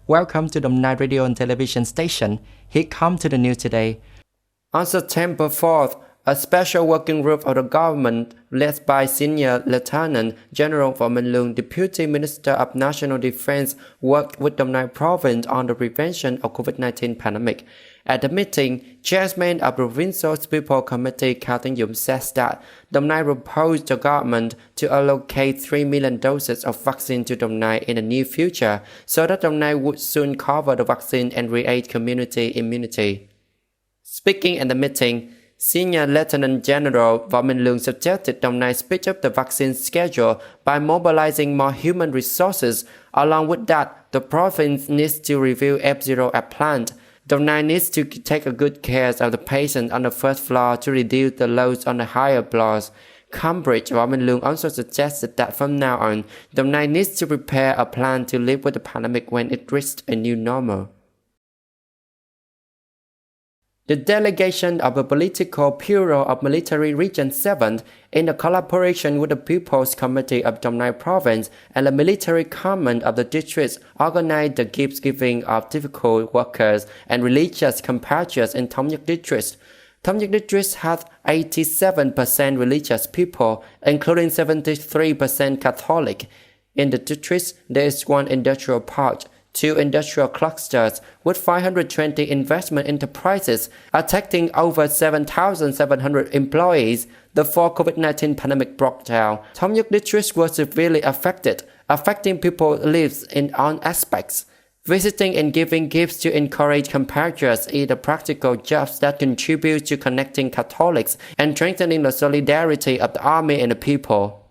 Welcome to Đồng Nai Radio and Television Station. Here come to the news today. On September 4th, a special working group of the government, led by Senior Lieutenant General Võ Minh Lương, Deputy Minister of National Defense, worked with Đồng Nai Province on the prevention of COVID-19 pandemic. At the meeting, Chairman of the Provincial People Committee, Cao Tiến Dũng, says that Đồng Nai proposed the government to allocate 3 million doses of vaccine to Đồng Nai in the near future, so that Đồng Nai would soon cover the vaccine and create community immunity. Speaking at the meeting, Senior Lieutenant General Võ Minh Lương suggested Đồng Nai speed up the vaccine schedule by mobilizing more human resources. Along with that, the province needs to review F0 at plant. Đồng Nai needs to take a good care of the patients on the first floor to reduce the loads on the higher floors. Cambridge, Võ Minh Lương also suggested that from now on, Đồng Nai needs to prepare a plan to live with the pandemic when it reaches a new normal. The delegation of the Political Bureau of Military Region 7, in collaboration with the People's Committee of Đồng Nai Province and the Military Command of the districts, organized the gift-giving of difficult workers and religious compatriots in Thống Nhất District. Thống Nhất District has 87% religious people, including 73% Catholic. In the district, there is one industrial park, 2 industrial clusters with 520 investment enterprises, attracting over 7,700 employees. Before COVID-19 pandemic broke out, Thống Nhất District was severely affected, affecting people's lives in all aspects. Visiting and giving gifts to encourage compatriots is the practical jobs that contribute to connecting Catholics and strengthening the solidarity of the army and the people.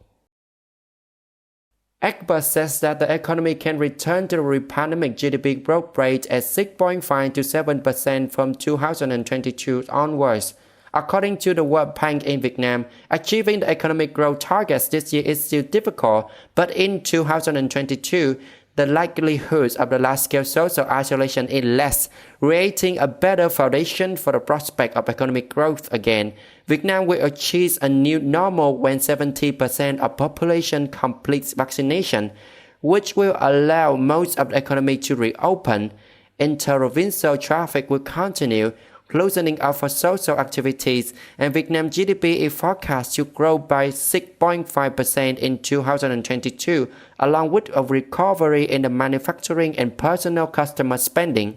Experts says that the economy can return to the pre-pandemic GDP growth rate at 6.5 to 7% from 2022 onwards. According to the World Bank in Vietnam, achieving the economic growth targets this year is still difficult, but in 2022, the likelihood of the large-scale social isolation is less, creating a better foundation for the prospect of economic growth again. Vietnam will achieve a new normal when 70% of population completes vaccination, which will allow most of the economy to reopen. Inter-provincial traffic will continue, loosening up for social activities, and Vietnam's GDP is forecast to grow by 6.5% in 2022, along with a recovery in the manufacturing and personal customer spending.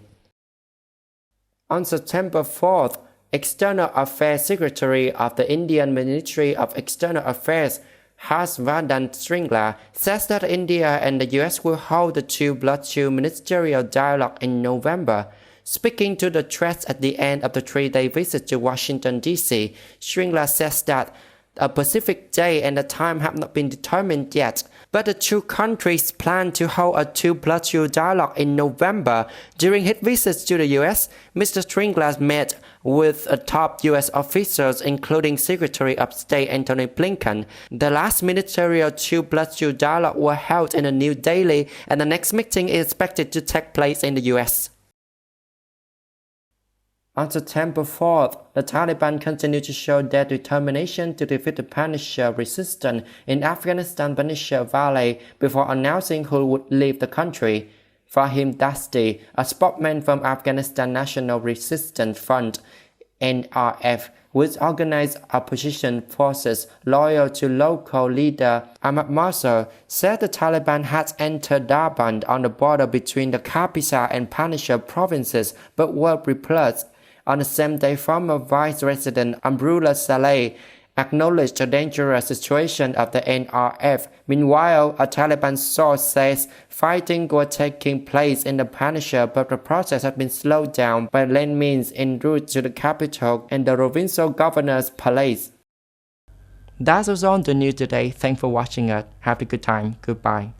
On September 4th, External Affairs Secretary of the Indian Ministry of External Affairs, Harshvardhan Shringla, says that India and the US will hold the 2+2 ministerial dialogue in November. Speaking to the threats at the end of the 3-day visit to Washington, D.C., Shringla says that a specific day and the time have not been determined yet, but the two countries plan to hold a 2+2 dialogue in November. During his visits to the U.S., Mr. Shringla met with top U.S. officials, including Secretary of State Antony Blinken. The last ministerial 2+2 dialogue was held in New Delhi, and the next meeting is expected to take place in the U.S. On September 4th, the Taliban continued to show their determination to defeat the Panjshir resistance in Afghanistan's Panjshir Valley before announcing who would leave the country. Fahim Dasti, a spokesman from Afghanistan National Resistance Front (NRF), which organized opposition forces loyal to local leader Ahmad Mansur, said the Taliban had entered Darband on the border between the Kapisa and Panjshir provinces, but were repulsed. On the same day, former Vice President Amrullah Saleh acknowledged the dangerous situation of the NRF. Meanwhile, a Taliban source says fighting was taking place in the Panjshir, but the process had been slowed down by land mines en route to the capital and the provincial governor's palace. That's all the news today. Thanks for watching it. Have a good time. Goodbye.